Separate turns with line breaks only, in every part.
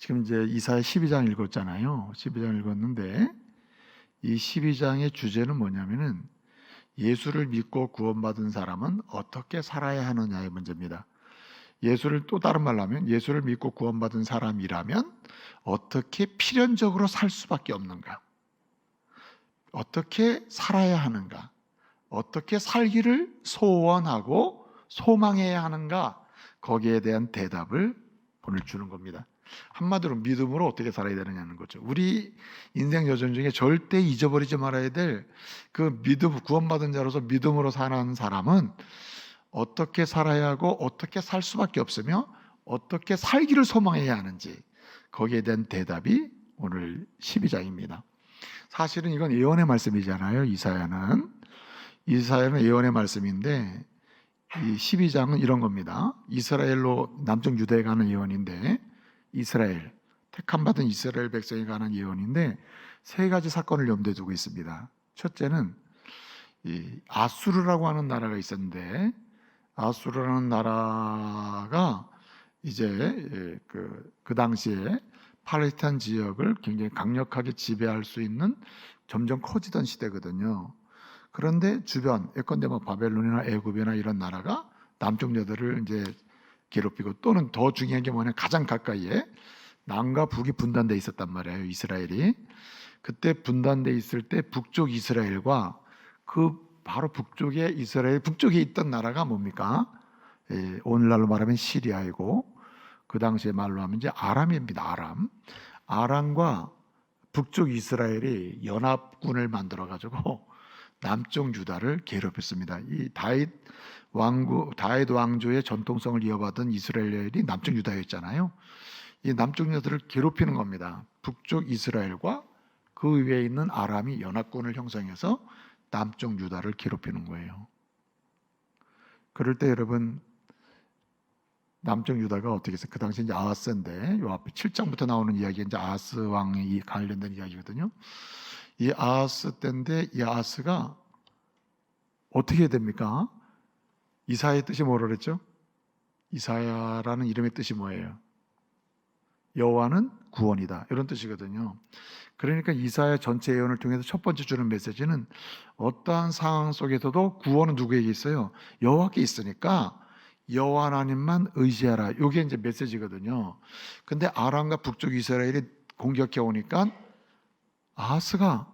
지금 이제 이사야 12장 읽었잖아요. 12장 읽었는데 이 12장의 주제는 뭐냐면은 예수를 믿고 구원받은 사람은 어떻게 살아야 하느냐의 문제입니다. 예수를 또 다른 말로 하면 예수를 믿고 구원받은 사람이라면 어떻게 필연적으로 살 수밖에 없는가? 어떻게 살아야 하는가? 어떻게 살기를 소원하고 소망해야 하는가? 거기에 대한 대답을 오늘 주는 겁니다. 한마디로 믿음으로 어떻게 살아야 되느냐는 거죠. 우리 인생 여정 중에 절대 잊어버리지 말아야 될 그 믿음, 구원받은 자로서 믿음으로 사는 사람은 어떻게 살아야 하고 어떻게 살 수밖에 없으며 어떻게 살기를 소망해야 하는지 거기에 대한 대답이 오늘 12장입니다. 사실은 이건 예언의 말씀이잖아요. 이사야는 예언의 말씀인데 이 12장은 이런 겁니다. 이스라엘로 남쪽 유다에 가는 예언인데 이스라엘, 택함 받은 이스라엘 백성에 관한 예언인데 세 가지 사건을 염두에 두고 있습니다. 첫째는 이 아수르라고 하는 나라가 있었는데 아수르라는 나라가 이제 그 당시에 팔레스타인 지역을 굉장히 강력하게 지배할 수 있는 점점 커지던 시대거든요. 그런데 주변 예컨대 뭐 바벨론이나 애굽이나 이런 나라가 남쪽 여들을 이제 괴롭히고 또는 더 중요한 게 뭐냐 가장 가까이에 남과 북이 분단돼 있었단 말이에요. 이스라엘이 그때 분단돼 있을 때 북쪽 이스라엘과 그 바로 북쪽에 이스라엘 북쪽에 있던 나라가 뭡니까? 오늘날로 말하면 시리아이고 그 당시에 말로 하면 이제 아람입니다. 아람과 북쪽 이스라엘이 연합군을 만들어 가지고 남쪽 유다를 괴롭혔습니다. 이 다윗 왕조의 전통성을 이어받은 이스라엘이 남쪽 유다였잖아요. 이 남쪽 유다를 괴롭히는 겁니다. 북쪽 이스라엘과 그 위에 있는 아람이 연합군을 형성해서 남쪽 유다를 괴롭히는 거예요. 그럴 때 여러분 남쪽 유다가 어떻게 했어요? 그 당시 이제 아하스인데 요 앞에 7장부터 나오는 이야기가 이제 아하스 왕이 관련된 이야기거든요. 이 아하스 때인데 이 아하스가 어떻게 됩니까? 이사야의 뜻이 뭐라 그랬죠? 이사야라는 이름의 뜻이 뭐예요? 여호와는 구원이다. 이런 뜻이거든요. 그러니까 이사야 전체 예언을 통해서 첫 번째 주는 메시지는 어떠한 상황 속에서도 구원은 누구에게 있어요? 여호와께 있으니까 여호와 하나님만 의지하라. 이게 이제 메시지거든요. 근데 아람과 북쪽 이스라엘이 공격해 오니까 아하스가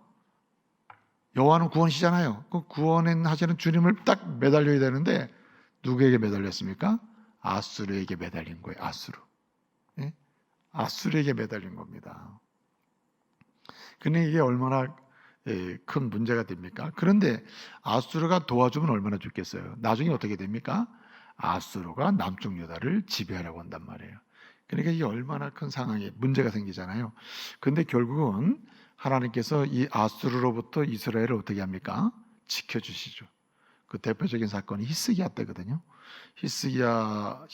여호와는 구원이시잖아요. 그 구원하시는 주님을 딱 매달려야 되는데 누구에게 매달렸습니까? 아수르에게 매달린 거예요. 아수르. 예? 아수르에게 매달린 겁니다. 근데 이게 얼마나 큰 문제가 됩니까? 그런데 아수르가 도와주면 얼마나 좋겠어요. 나중에 어떻게 됩니까? 아수르가 남쪽 유다를 지배하려고 한단 말이에요. 그러니까 이게 얼마나 큰 상황에 문제가 생기잖아요. 근데 결국은 하나님께서 이 아수르로부터 이스라엘을 어떻게 합니까? 지켜주시죠. 그 대표적인 사건이 히스기야 때거든요. 히스기야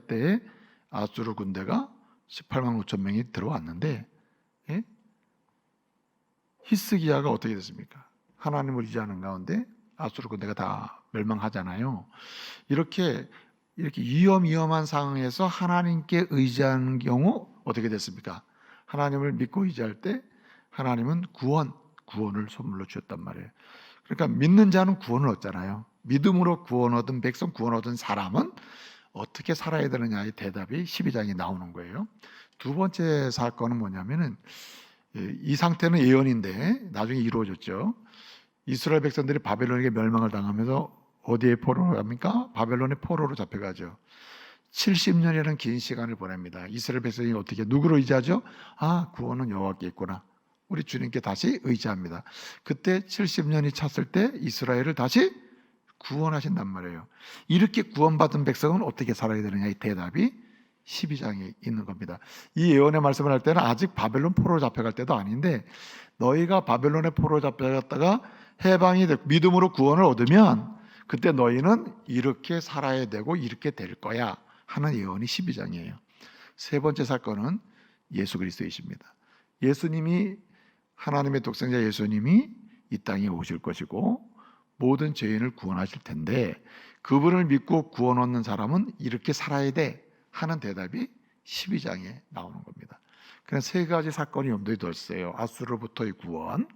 때에 아수르 군대가 18만 5천 명이 들어왔는데 히스기야가 어떻게 됐습니까? 하나님을 의지하는 가운데 아수르 군대가 다 멸망하잖아요. 이렇게 위험한 상황에서 하나님께 의지하는 경우 어떻게 됐습니까? 하나님을 믿고 의지할 때 하나님은 구원을 선물로 주셨단 말이에요. 그러니까 믿는 자는 구원을 얻잖아요. 믿음으로 구원 얻은 백성, 구원 얻은 사람은 어떻게 살아야 되느냐의 대답이 12장에 나오는 거예요. 두 번째 사건은 뭐냐면은 이 상태는 예언인데 나중에 이루어졌죠. 이스라엘 백성들이 바벨론에게 멸망을 당하면서 어디에 포로로 갑니까? 바벨론의 포로로 잡혀가죠. 70년이라는 긴 시간을 보냅니다. 이스라엘 백성이 어떻게 누구를 의지하죠? 구원은 여호와께 있구나. 우리 주님께 다시 의지합니다. 그때 70년이 찼을 때 이스라엘을 다시 구원하신단 말이에요. 이렇게 구원받은 백성은 어떻게 살아야 되느냐의 대답이 12장에 있는 겁니다. 이 예언의 말씀을 할 때는 아직 바벨론 포로로 잡혀갈 때도 아닌데 너희가 바벨론의 포로로 잡혀갔다가 해방이 되고 믿음으로 구원을 얻으면 그때 너희는 이렇게 살아야 되고 이렇게 될 거야 하는 예언이 12장이에요. 세 번째 사건은 예수 그리스도이십니다. 예수님이 하나님의 독생자 예수님이 이 땅에 오실 것이고 모든 죄인을 구원하실 텐데 그분을 믿고 구원 얻는 사람은 이렇게 살아야 돼 하는 대답이 12장에 나오는 겁니다. 그냥 세 가지 사건이 염두에 뒀어요. 아수르로부터의 구원,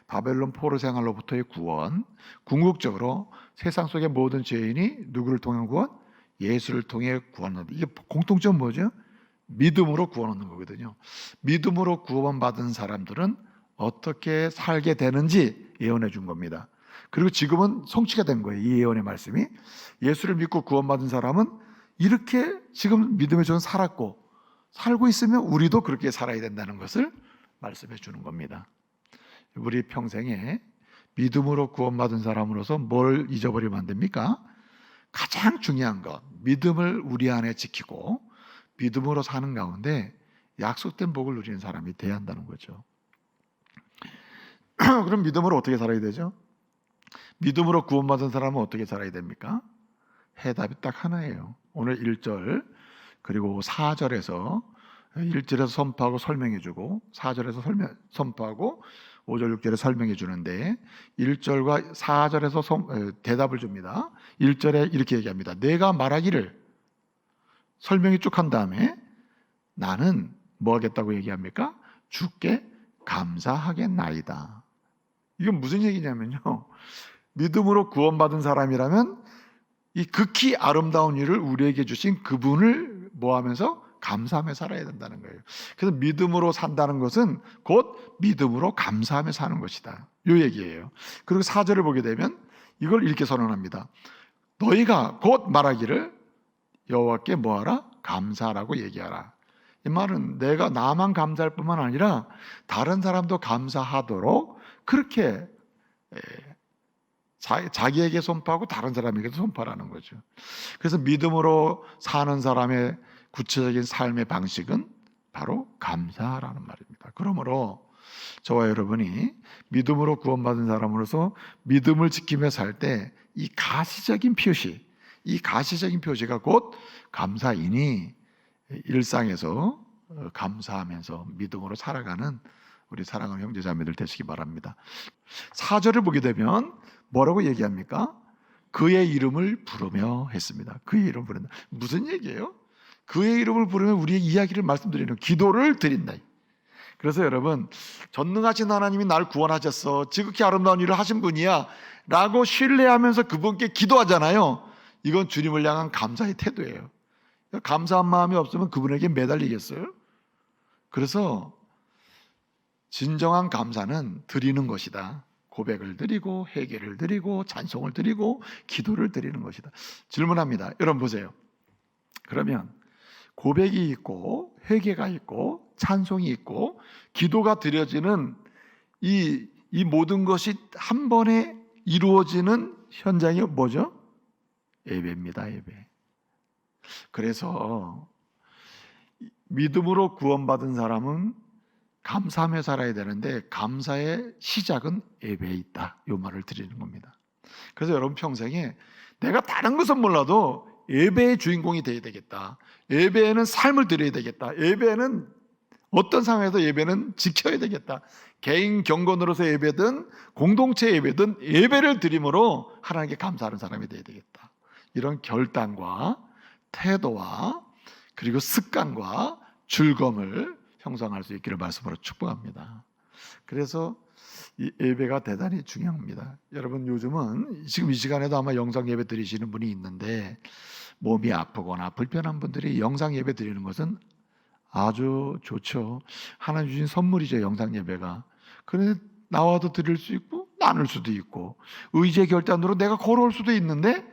바벨론 포로 생활로부터의 구원, 궁극적으로 세상 속의 모든 죄인이 누구를 통한 구원? 예수를 통해 구원한다. 이게 공통점 뭐죠? 믿음으로 구원 얻는 거거든요. 믿음으로 구원받은 사람들은 어떻게 살게 되는지 예언해 준 겁니다. 그리고 지금은 성취가 된 거예요. 이 예언의 말씀이. 예수를 믿고 구원받은 사람은 이렇게 지금 믿음의 존 살았고 살고 있으면 우리도 그렇게 살아야 된다는 것을 말씀해 주는 겁니다. 우리 평생에 믿음으로 구원받은 사람으로서 뭘 잊어버리면 안 됩니까? 가장 중요한 것, 믿음을 우리 안에 지키고 믿음으로 사는 가운데 약속된 복을 누리는 사람이 돼야 한다는 거죠. 그럼 믿음으로 어떻게 살아야 되죠? 믿음으로 구원받은 사람은 어떻게 살아야 됩니까? 해답이 딱 하나예요. 오늘 1절 그리고 4절에서 1절에서 선포하고 설명해주고 4절에서 선포하고 5절 6절에 설명해 주는데 1절과 4절에서 대답을 줍니다. 1절에 이렇게 얘기합니다. 내가 말하기를 설명이 쭉 한 다음에 나는 뭐 하겠다고 얘기합니까? 주께 감사하겠나이다. 이건 무슨 얘기냐면요, 믿음으로 구원받은 사람이라면 이 극히 아름다운 일을 우리에게 주신 그분을 뭐 하면서 감사하며 살아야 된다는 거예요. 그래서 믿음으로 산다는 것은 곧 믿음으로 감사하며 사는 것이다, 이 얘기예요. 그리고 4절을 보게 되면 이걸 이렇게 선언합니다. 너희가 곧 말하기를 여호와께 뭐하라? 감사하라고 얘기하라. 이 말은 내가 나만 감사할 뿐만 아니라 다른 사람도 감사하도록 그렇게 자기에게 선포하고 다른 사람에게도 선포하라는 거죠. 그래서 믿음으로 사는 사람의 구체적인 삶의 방식은 바로 감사라는 말입니다. 그러므로 저와 여러분이 믿음으로 구원받은 사람으로서 믿음을 지키며 살 때 이 가시적인 표시가 곧 감사이니 일상에서 감사하면서 믿음으로 살아가는 우리 사랑하는 형제자매들 되시기 바랍니다. 4절을 보게 되면 뭐라고 얘기합니까? 그의 이름을 부르며 했습니다. 그의 이름을 부른다. 무슨 얘기예요? 그의 이름을 부르며 우리의 이야기를 말씀드리는, 기도를 드린다. 그래서 여러분, 전능하신 하나님이 날 구원하셨어, 지극히 아름다운 일을 하신 분이야 라고 신뢰하면서 그분께 기도하잖아요. 이건 주님을 향한 감사의 태도예요. 감사한 마음이 없으면 그분에게 매달리겠어요? 그래서 진정한 감사는 드리는 것이다. 고백을 드리고 회개를 드리고 찬송을 드리고 기도를 드리는 것이다. 질문합니다. 여러분 보세요. 그러면 고백이 있고 회개가 있고 찬송이 있고 기도가 드려지는 이 모든 것이 한 번에 이루어지는 현장이 뭐죠? 예배입니다. 예배. 그래서 믿음으로 구원받은 사람은 감사하며 살아야 되는데 감사의 시작은 예배에 있다, 이 말을 드리는 겁니다. 그래서 여러분 평생에 내가 다른 것은 몰라도 예배의 주인공이 되어야 되겠다, 예배에는 삶을 드려야 되겠다, 예배에는 어떤 상황에서 예배는 지켜야 되겠다, 개인 경건으로서 예배든 공동체 예배든 예배를 드림으로 하나님께 감사하는 사람이 되어야 되겠다, 이런 결단과 태도와 그리고 습관과 즐거움을 형성할 수 있기를 말씀으로 축복합니다. 그래서 이 예배가 대단히 중요합니다. 여러분 요즘은 지금 이 시간에도 아마 영상 예배 드리시는 분이 있는데 몸이 아프거나 불편한 분들이 영상 예배 드리는 것은 아주 좋죠. 하나님 주신 선물이죠, 영상 예배가. 그런데 나와도 드릴 수 있고 나눌 수도 있고 의지의 결단으로 내가 걸어올 수도 있는데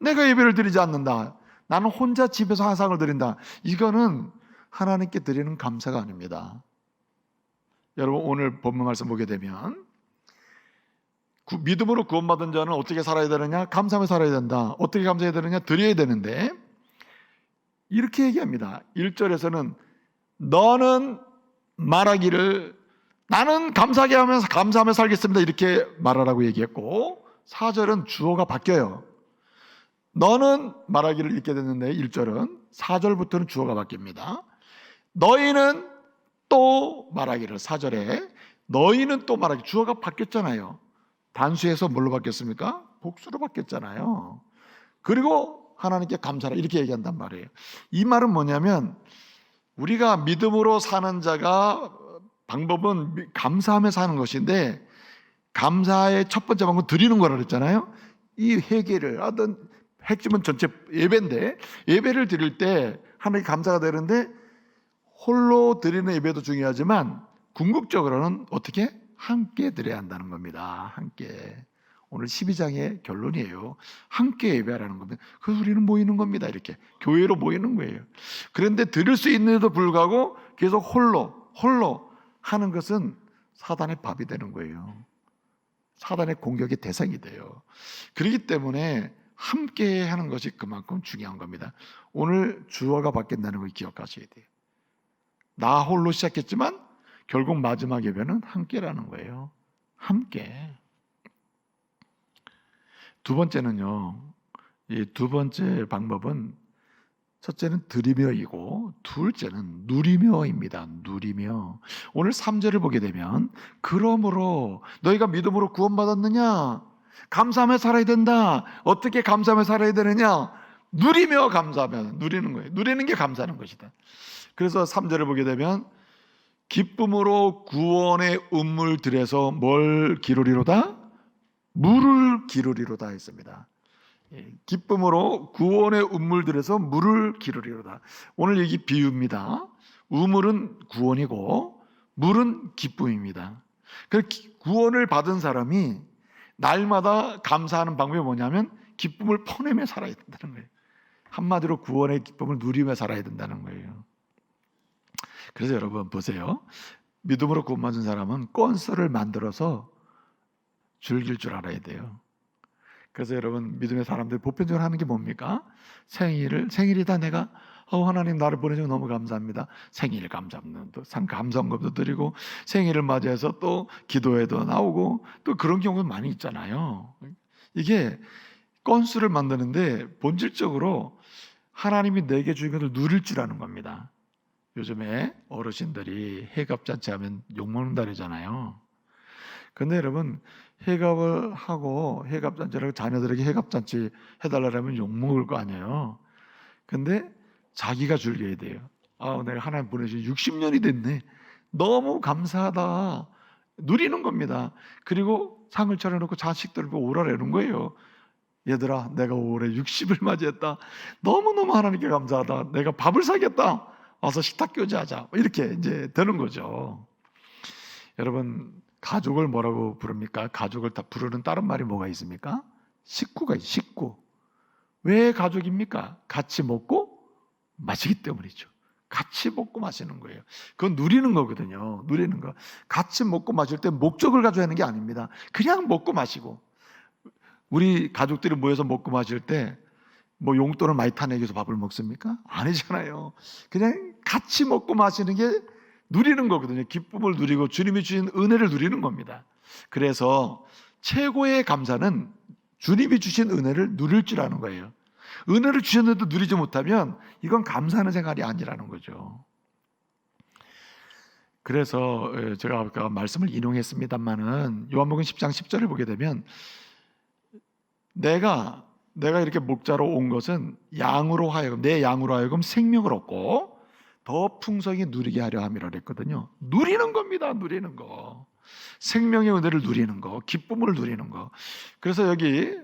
내가 예배를 드리지 않는다, 나는 혼자 집에서 화상을 드린다, 이거는 하나님께 드리는 감사가 아닙니다. 여러분 오늘 본문 말씀 보게 되면 믿음으로 구원받은 자는 어떻게 살아야 되느냐? 감사하며 살아야 된다. 어떻게 감사해야 되느냐? 드려야 되는데 이렇게 얘기합니다. 1절에서는 너는 말하기를 나는 감사하게 하면서 감사하며 살겠습니다, 이렇게 말하라고 얘기했고 4절은 주어가 바뀌어요. 너는 말하기를 읽게 됐는데 1절은 4절부터는 주어가 바뀝니다. 너희는 또 말하기를, 4절에 너희는 또 말하기, 주어가 바뀌었잖아요. 단수에서 뭘로 바뀌었습니까? 복수로 바뀌었잖아요. 그리고 하나님께 감사하라, 이렇게 얘기한단 말이에요. 이 말은 뭐냐면 우리가 믿음으로 사는 자가 방법은 감사하며 사는 것인데, 감사의 첫 번째 방법은 드리는 거라 그랬잖아요. 이 회개를 하던 핵심은 전체 예배인데, 예배를 드릴 때 하나님께 감사가 되는데, 홀로 드리는 예배도 중요하지만 궁극적으로는 어떻게? 함께 드려야 한다는 겁니다. 함께. 오늘 12장의 결론이에요. 함께 예배하라는 겁니다. 그래서 우리는 모이는 겁니다. 이렇게 교회로 모이는 거예요. 그런데 드릴 수 있는데도 불구하고 계속 홀로 하는 것은 사단의 밥이 되는 거예요. 사단의 공격의 대상이 돼요. 그렇기 때문에 함께 하는 것이 그만큼 중요한 겁니다. 오늘 주어가 바뀐다는 걸 기억하셔야 돼요. 나 홀로 시작했지만 결국 마지막 예배는 함께라는 거예요. 함께. 두 번째는요, 이 두 번째 방법은 첫째는 드리며이고 둘째는 누리며입니다. 누리며. 오늘 3절을 보게 되면 그러므로 너희가 믿음으로 구원받았느냐? 감사하며 살아야 된다. 어떻게 감사하며 살아야 되느냐? 누리며 감사하며 누리는 거예요. 누리는 게 감사하는 것이다. 그래서 3절을 보게 되면 기쁨으로 구원의 운물 들에서 뭘 기르리로다? 물을 기르리로다 했습니다. 기쁨으로 구원의 운물들에서 물을 기르리로다. 오늘 여기 비유입니다. 우물은 구원이고 물은 기쁨입니다. 구원을 받은 사람이 날마다 감사하는 방법이 뭐냐면 기쁨을 퍼내며 살아야 된다는 거예요. 한마디로 구원의 기쁨을 누리며 살아야 된다는 거예요. 그래서 여러분 보세요. 믿음으로 구원받은 사람은 건설을 만들어서 즐길 줄 알아야 돼요. 그래서 여러분 믿음의 사람들 보편적으로 하는 게 뭡니까? 생일이다 내가 하나님 나를 보내주셔서 너무 감사합니다. 생일 감사금도 드리고 생일을 맞이해서 또 기도회도 나오고 또 그런 경우도 많이 있잖아요. 이게 건수를 만드는데 본질적으로 하나님이 내게 주신 것을 누릴 줄 아는 겁니다. 요즘에 어르신들이 해갑잔치 하면 욕먹는다 그러잖아요. 근데 여러분 해갑을 하고 해갑잔치를 자녀들에게 해갑잔치 해달라면 욕먹을 거 아니에요. 근데 자기가 즐겨야 돼요. 내가 하나님 보내신 60년이 됐네. 너무 감사하다. 누리는 겁니다. 그리고 상을 차려놓고 자식들을 오라라는 거예요. 얘들아 내가 올해 60을 맞이했다. 너무너무 하나님께 감사하다. 내가 밥을 사겠다. 와서 식탁 교제하자. 이렇게 이제 되는 거죠. 여러분 가족을 뭐라고 부릅니까? 가족을 다 부르는 다른 말이 뭐가 있습니까? 식구가 있어요. 식구. 왜 가족입니까? 같이 먹고 마시기 때문이죠. 같이 먹고 마시는 거예요. 그건 누리는 거거든요. 누리는 거. 같이 먹고 마실 때 목적을 가지고 하는 게 아닙니다. 그냥 먹고 마시고. 우리 가족들이 모여서 먹고 마실 때 뭐 용돈을 많이 타내기 위해서 밥을 먹습니까? 아니잖아요. 그냥 같이 먹고 마시는 게 누리는 거거든요. 기쁨을 누리고 주님이 주신 은혜를 누리는 겁니다. 그래서 최고의 감사는 주님이 주신 은혜를 누릴 줄 아는 거예요. 은혜를 주셨는데도 누리지 못하면 이건 감사하는 생활이 아니라는 거죠. 그래서 제가 아까 말씀을 인용했습니다만은 요한복음 10장 10절을 보게 되면 내가 이렇게 목자로 온 것은 양으로 하여금 내 양으로 하여금 생명을 얻고 더 풍성히 누리게 하려 함이라 그랬거든요. 누리는 겁니다. 누리는 거. 생명의 은혜를 누리는 거, 기쁨을 누리는 거. 그래서 여기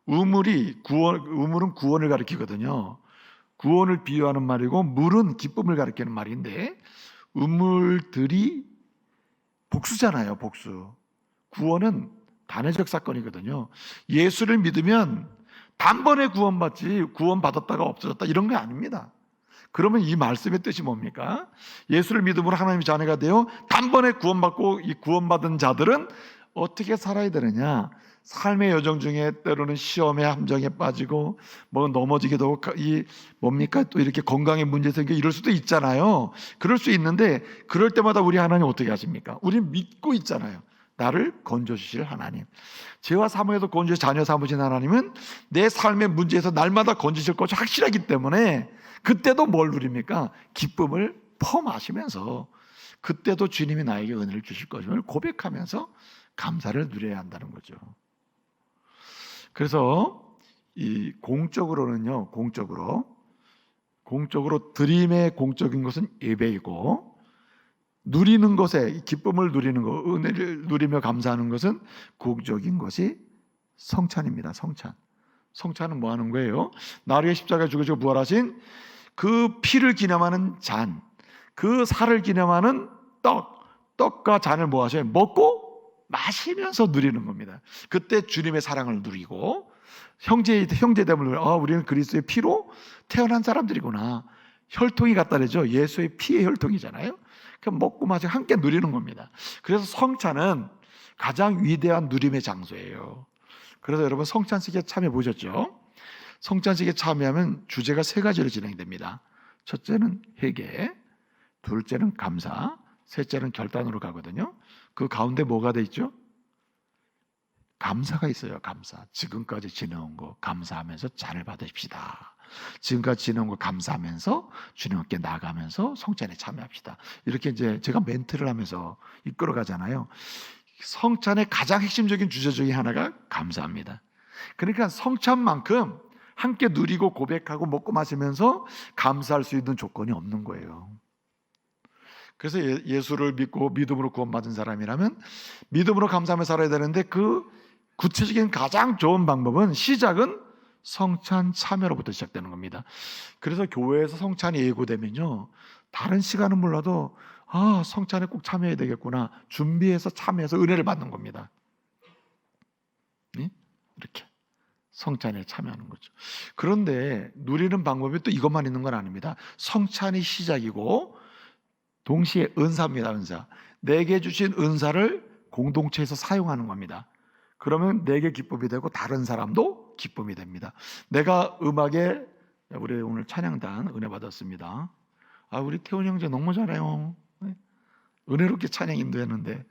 우물은 구원을 가리키거든요. 구원을 비유하는 말이고 물은 기쁨을 가리키는 말인데 우물들이 복수잖아요. 복수. 구원은 단회적 사건이거든요. 예수를 믿으면 단번에 구원받지 구원받았다가 없어졌다 이런 게 아닙니다. 그러면 이 말씀의 뜻이 뭡니까? 예수를 믿음으로 하나님의 자녀가 되어 단번에 구원받고 이 구원받은 자들은 어떻게 살아야 되느냐? 삶의 여정 중에 때로는 시험의 함정에 빠지고 뭐 넘어지기도 하고 또 이렇게 건강에 문제 생기고 이럴 수도 있잖아요. 그럴 수 있는데 그럴 때마다 우리 하나님 어떻게 하십니까? 우리는 믿고 있잖아요. 나를 건져주실 하나님, 죄와 사망에서 건져 자녀 삼으신 하나님은 내 삶의 문제에서 날마다 건지실 것이 확실하기 때문에 그때도 뭘 누립니까? 기쁨을 퍼마시면서 그때도 주님이 나에게 은혜를 주실 것임을 고백하면서 감사를 누려야 한다는 거죠. 그래서 이 공적으로는요, 공적으로 드림의 공적인 것은 예배이고, 누리는 것에 기쁨을 누리는 것, 은혜를 누리며 감사하는 것은 공적인 것이 성찬입니다. 성찬은 뭐 하는 거예요? 나를 위해 십자가에 죽으시고 부활하신 그 피를 기념하는 잔, 그 살을 기념하는 떡과 잔을 뭐 하셔요? 먹고 마시면서 누리는 겁니다. 그때 주님의 사랑을 누리고 형제됨을 누리고, 우리는 그리스도의 피로 태어난 사람들이구나. 혈통이 같다 그러죠. 예수의 피의 혈통이잖아요. 그럼 먹고 마시고 함께 누리는 겁니다. 그래서 성찬은 가장 위대한 누림의 장소예요. 그래서 여러분 성찬식에 참여해 보셨죠? 성찬식에 참여하면 주제가 세 가지로 진행됩니다. 첫째는 회개, 둘째는 감사, 셋째는 결단으로 가거든요. 그 가운데 뭐가 돼 있죠? 감사가 있어요. 감사. 지금까지 지내온 거 감사하면서 잔을 받으십시다. 지금까지 지내온 거 감사하면서 주님께 나가면서 성찬에 참여합시다. 이렇게 이제 제가 멘트를 하면서 이끌어 가잖아요. 성찬의 가장 핵심적인 주제 중에 하나가 감사합니다. 그러니까 성찬만큼 함께 누리고 고백하고 먹고 마시면서 감사할 수 있는 조건이 없는 거예요. 그래서 예수를 믿고 믿음으로 구원받은 사람이라면 믿음으로 감사하며 살아야 되는데, 그 구체적인 가장 좋은 방법은 시작은 성찬 참여로부터 시작되는 겁니다. 그래서 교회에서 성찬이 예고되면요, 다른 시간은 몰라도 성찬에 꼭 참여해야 되겠구나 준비해서 참여해서 은혜를 받는 겁니다. 이렇게 성찬에 참여하는 거죠. 그런데 누리는 방법이 또 이것만 있는 건 아닙니다. 성찬이 시작이고 동시에 은사입니다. 은사. 내게 주신 은사를 공동체에서 사용하는 겁니다. 그러면 내게 기쁨이 되고 다른 사람도 기쁨이 됩니다. 내가 음악에, 우리 오늘 찬양단 은혜 받았습니다. 우리 태훈 형제 너무 잘해요. 은혜롭게 찬양 인도했는데,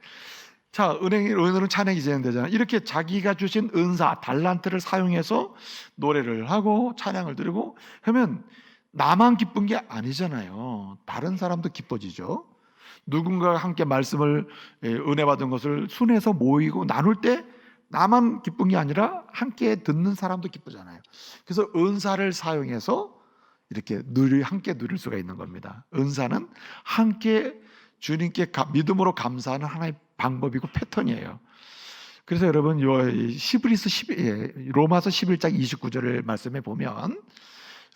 자, 은혜로 찬양이 진행되잖아요. 이렇게 자기가 주신 은사, 달란트를 사용해서 노래를 하고 찬양을 드리고 하면 나만 기쁜 게 아니잖아요. 다른 사람도 기뻐지죠. 누군가가 함께 말씀을, 은혜 받은 것을 순회해서 모이고 나눌 때 나만 기쁜 게 아니라 함께 듣는 사람도 기쁘잖아요. 그래서 은사를 사용해서 이렇게 함께 누릴 수가 있는 겁니다. 은사는 함께 주님께 믿음으로 감사하는 하나의 방법이고 패턴이에요. 그래서 여러분 로마서 11장 29절을 말씀해 보면,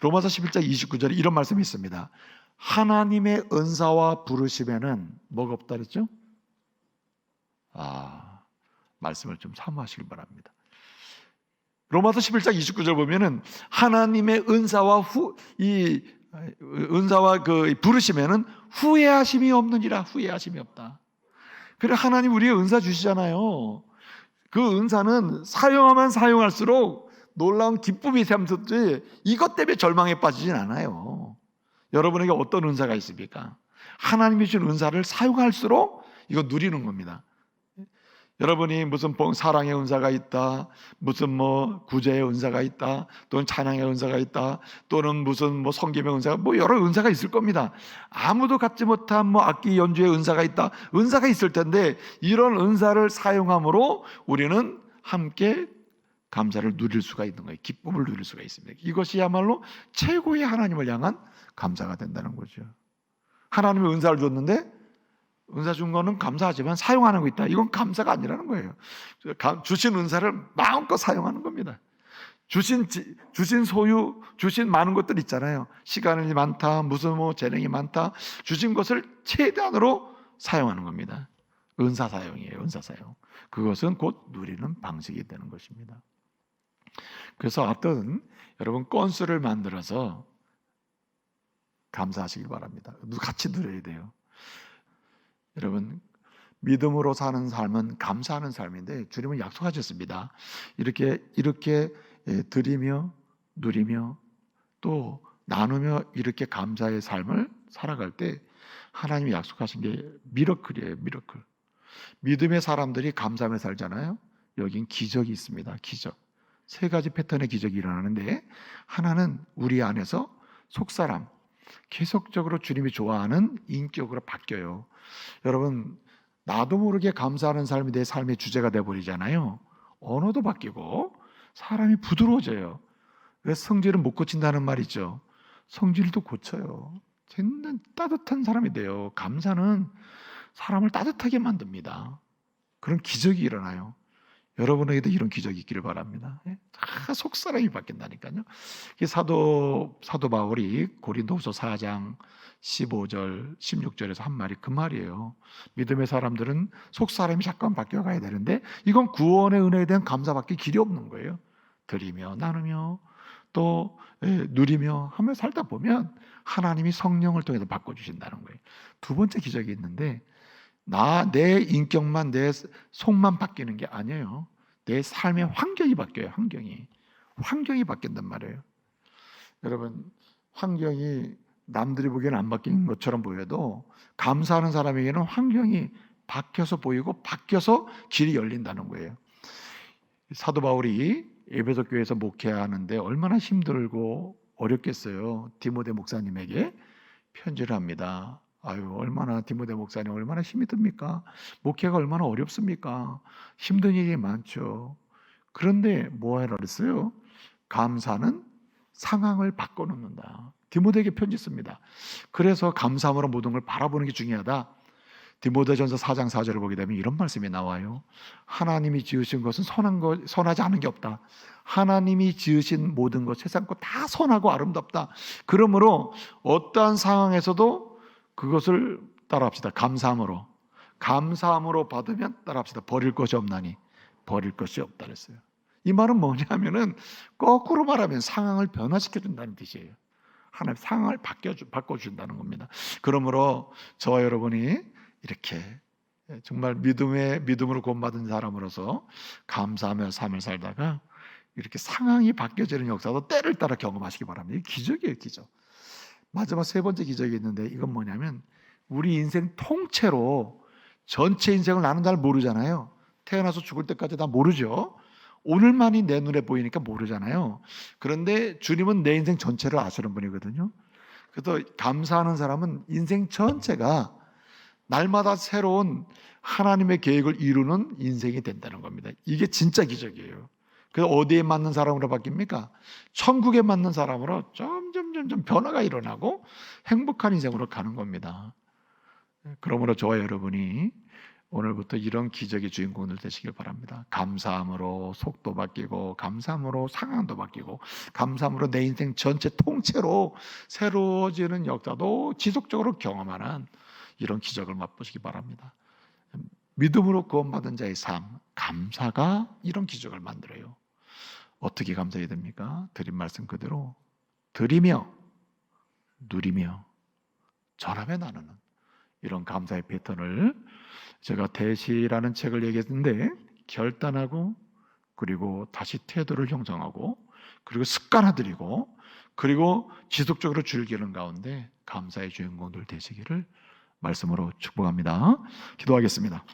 로마서 11장 29절에 이런 말씀이 있습니다. 하나님의 은사와 부르심에는 뭐가 없다 그랬죠? 말씀을 좀 사모하시길 바랍니다. 로마서 11장 29절 보면은 하나님의 은사와 그 부르심에는 후회하심이 없느니라. 후회하심이 없다. 그래, 하나님 우리의 은사 주시잖아요. 그 은사는 사용하면 사용할수록 놀라운 기쁨이 샘솟지 이것 때문에 절망에 빠지진 않아요. 여러분에게 어떤 은사가 있습니까? 하나님이 주신 은사를 사용할수록 이거 누리는 겁니다. 여러분이 무슨 사랑의 은사가 있다, 무슨 구제의 은사가 있다, 또는 찬양의 은사가 있다, 또는 무슨 섬김의 은사가, 여러 은사가 있을 겁니다. 아무도 갖지 못한 악기 연주의 은사가 있다, 은사가 있을 텐데, 이런 은사를 사용함으로 우리는 함께 감사를 누릴 수가 있는 거예요. 기쁨을 누릴 수가 있습니다. 이것이야말로 최고의 하나님을 향한 감사가 된다는 거죠. 하나님이 은사를 줬는데 은사 준 거는 감사하지만 사용하는 거 있다, 이건 감사가 아니라는 거예요. 주신 은사를 마음껏 사용하는 겁니다. 주신 소유, 주신 많은 것들 있잖아요. 시간이 많다, 무슨 재능이 많다, 주신 것을 최대한으로 사용하는 겁니다. 은사 사용이에요. 은사 사용. 그것은 곧 누리는 방식이 되는 것입니다. 그래서 여러분 건수를 만들어서 감사하시길 바랍니다. 같이 누려야 돼요. 여러분, 믿음으로 사는 삶은 감사하는 삶인데 주님은 약속하셨습니다. 이렇게 드리며 누리며 또 나누며 이렇게 감사의 삶을 살아갈 때 하나님이 약속하신 게 미러클이에요. 미러클. 믿음의 사람들이 감사하며 살잖아요. 여긴 기적이 있습니다. 기적. 세 가지 패턴의 기적이 일어나는데, 하나는 우리 안에서 속사람, 계속적으로 주님이 좋아하는 인격으로 바뀌어요. 여러분, 나도 모르게 감사하는 삶이 내 삶의 주제가 돼버리잖아요. 언어도 바뀌고 사람이 부드러워져요. 왜 성질은 못 고친다는 말이죠. 성질도 고쳐요. 쟤는 따뜻한 사람이 돼요. 감사는 사람을 따뜻하게 만듭니다. 그런 기적이 일어나요. 여러분에게도 이런 기적이 있기를 바랍니다. 다 속사람이 바뀐다니까요. 사도 바울이 고린도후서 4장 15절 16절에서 한 말이 그 말이에요. 믿음의 사람들은 속사람이 잠깐 바뀌어가야 되는데 이건 구원의 은혜에 대한 감사밖에 길이 없는 거예요. 드리며 나누며 또 누리며 하며 살다 보면 하나님이 성령을 통해서 바꿔주신다는 거예요. 두 번째 기적이 있는데 내 인격만 내 속만 바뀌는 게 아니에요. 내 삶의 환경이 바뀌어요. 환경이 바뀐단 말이에요. 여러분, 환경이 남들이 보기에는 안 바뀐 것처럼 보여도 감사하는 사람에게는 환경이 바뀌어서 보이고 바뀌어서 길이 열린다는 거예요. 사도 바울이 에베소 교회에서 목회하는데 얼마나 힘들고 어렵겠어요. 디모데 목사님에게 편지를 합니다. 얼마나 디모데 목사님 얼마나 힘이 듭니까? 목회가 얼마나 어렵습니까? 힘든 일이 많죠. 그런데 뭐 하라 그랬어요? 감사는 상황을 바꿔놓는다. 디모데에게 편지 씁니다. 그래서 감사함으로 모든 걸 바라보는 게 중요하다. 디모데전서 4장 4절을 보게 되면 이런 말씀이 나와요. 하나님이 지으신 것은 선하지 않은 게 없다. 하나님이 지으신 모든 것, 세상 것 다 선하고 아름답다. 그러므로 어떠한 상황에서도 그것을 따라합시다. 감사함으로 받으면 따라합시다. 버릴 것이 없나니 버릴 것이 없다 그랬어요. 이 말은 뭐냐면은 거꾸로 말하면 상황을 변화시켜 준다는 뜻이에요. 하나님 상황을 바꿔준다는 겁니다. 그러므로 저와 여러분이 이렇게 정말 믿음으로 구원받은 사람으로서 감사하며 삶을 살다가 이렇게 상황이 바뀌어지는 역사도 때를 따라 경험하시기 바랍니다. 이게 기적이에요, 기적. 마지막 세 번째 기적이 있는데 이건 뭐냐면 우리 인생 통째로 전체 인생을 나는 잘 모르잖아요. 태어나서 죽을 때까지 다 모르죠. 오늘만이 내 눈에 보이니까 모르잖아요. 그런데 주님은 내 인생 전체를 아시는 분이거든요. 그래서 감사하는 사람은 인생 전체가 날마다 새로운 하나님의 계획을 이루는 인생이 된다는 겁니다. 이게 진짜 기적이에요. 그래서 어디에 맞는 사람으로 바뀝니까? 천국에 맞는 사람으로 점점 변화가 일어나고 행복한 인생으로 가는 겁니다. 그러므로 저와 여러분이 오늘부터 이런 기적의 주인공들 되시길 바랍니다. 감사함으로 속도 바뀌고 감사함으로 상황도 바뀌고 감사함으로 내 인생 전체 통째로 새로워지는 역사도 지속적으로 경험하는 이런 기적을 맛보시기 바랍니다. 믿음으로 구원받은 자의 삶, 감사가 이런 기적을 만들어요. 어떻게 감사해야 됩니까? 드린 말씀 그대로 드리며 누리며 전하며 나누는 이런 감사의 패턴을 제가 대시라는 책을 얘기했는데 결단하고 그리고 다시 태도를 형성하고 그리고 습관화들이고 그리고 지속적으로 즐기는 가운데 감사의 주인공들 되시기를 말씀으로 축복합니다. 기도하겠습니다.